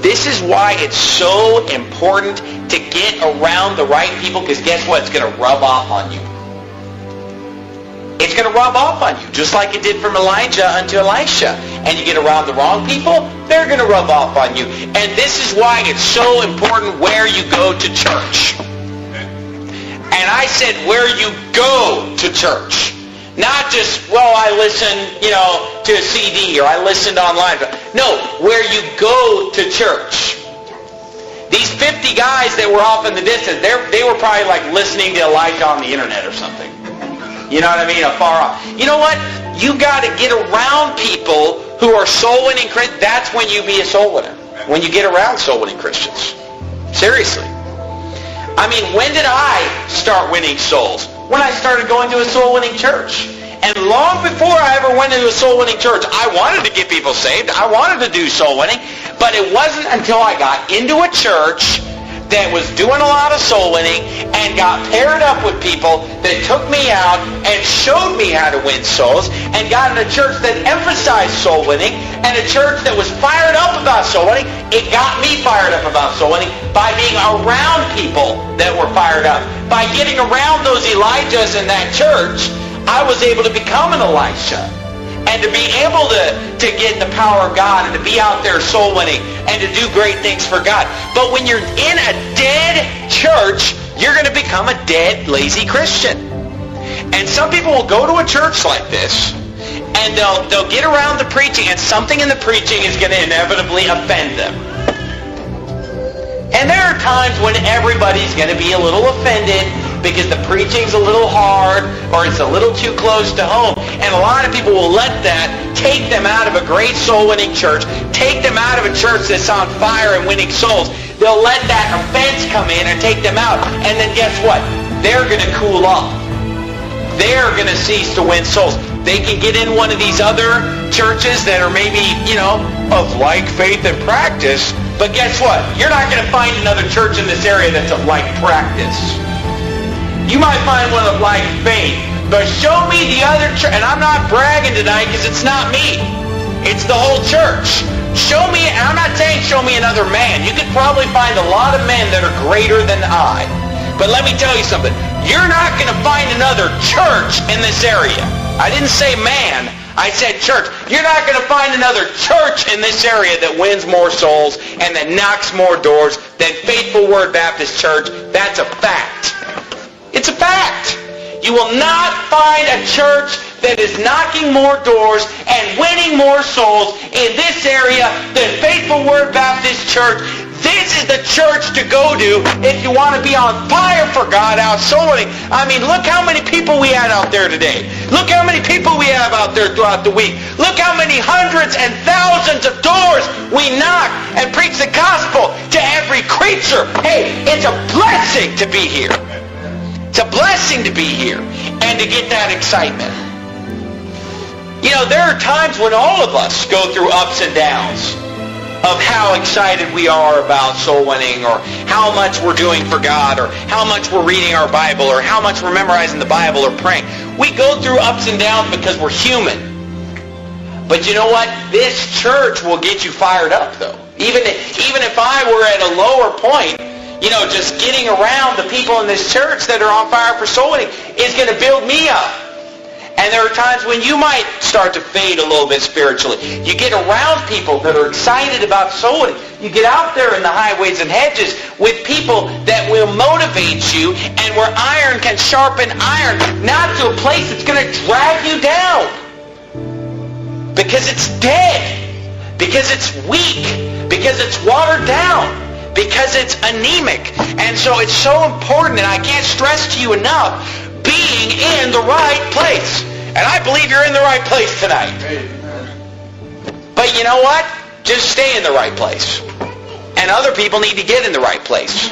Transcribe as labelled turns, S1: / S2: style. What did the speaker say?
S1: This is why it's so important to get around the right people, because guess what? It's going to rub off on you. It's going to rub off on you, just like it did from Elijah unto Elisha. And you get around the wrong people, they're going to rub off on you. And this is why it's so important where you go to church. And I said where you go to church. Not just, well, I listen, to a CD, or I listened online. No, where you go to church. These 50 guys that were off in the distance, they were probably like listening to Elijah on the internet or something. You know what I mean? Afar off. You know what? You got to get around people who are soul-winning Christians. That's when you be a soul winner. When you get around soul-winning Christians. Seriously. I mean, when did I start winning souls? When I started going to a soul-winning church. And long before I ever went into a soul-winning church, I wanted to get people saved. I wanted to do soul-winning. But it wasn't until I got into a church that was doing a lot of soul winning and got paired up with people that took me out and showed me how to win souls, and got in a church that emphasized soul winning, and a church that was fired up about soul winning. It got me fired up about soul winning by being around people that were fired up. By getting around those Elijahs in that church, I was able to become an Elisha. And to be able to get the power of God, and to be out there soul winning, and to do great things for God. But when you're in a dead church, you're going to become a dead, lazy Christian. And some people will go to a church like this, and they'll get around the preaching, and something in the preaching is going to inevitably offend them. And there are times when everybody's going to be a little offended because the preaching's a little hard, or it's a little too close to home. And a lot of people will let that take them out of a great soul-winning church, take them out of a church that's on fire and winning souls. They'll let that offense come in and take them out. And then guess what? They're going to cool off. They're going to cease to win souls. They can get in one of these other churches that are maybe, of like faith and practice. But guess what? You're not going to find another church in this area that's of like practice. You might find one of like faith, but show me the other church. And I'm not bragging tonight because it's not me. It's the whole church. Show me, and I'm not saying show me another man. You could probably find a lot of men that are greater than I. But let me tell you something. You're not going to find another church in this area. I didn't say man. I said church. You're not going to find another church in this area that wins more souls and that knocks more doors than Faithful Word Baptist Church. That's a fact. It's a fact. You will not find a church that is knocking more doors and winning more souls in this area than Faithful Word Baptist Church. This is the church to go to if you want to be on fire for God, out soul winning. I mean, look how many people we had out there today. Look how many people we have out there throughout the week. Look how many hundreds and thousands of doors we knock and preach the gospel to every creature. Hey, it's a blessing to be here. It's a blessing to be here and to get that excitement. There are times when all of us go through ups and downs of how excited we are about soul winning, or how much we're doing for God, or how much we're reading our Bible, or how much we're memorizing the Bible or praying. We go through ups and downs because we're human. But you know what? This church will get you fired up, though. Even if I were at a lower point, just getting around the people in this church that are on fire for soul winning is going to build me up. And there are times when you might start to fade a little bit spiritually. You get around people that are excited about soul winning. You get out there in the highways and hedges with people that will motivate you, and where iron can sharpen iron, not to a place that's going to drag you down. Because it's dead. Because it's weak. Because it's watered down. Because it's anemic. And so it's so important, and I can't stress to you enough, being in the right place. And I believe you're in the right place tonight. But you know what? Just stay in the right place. And other people need to get in the right place.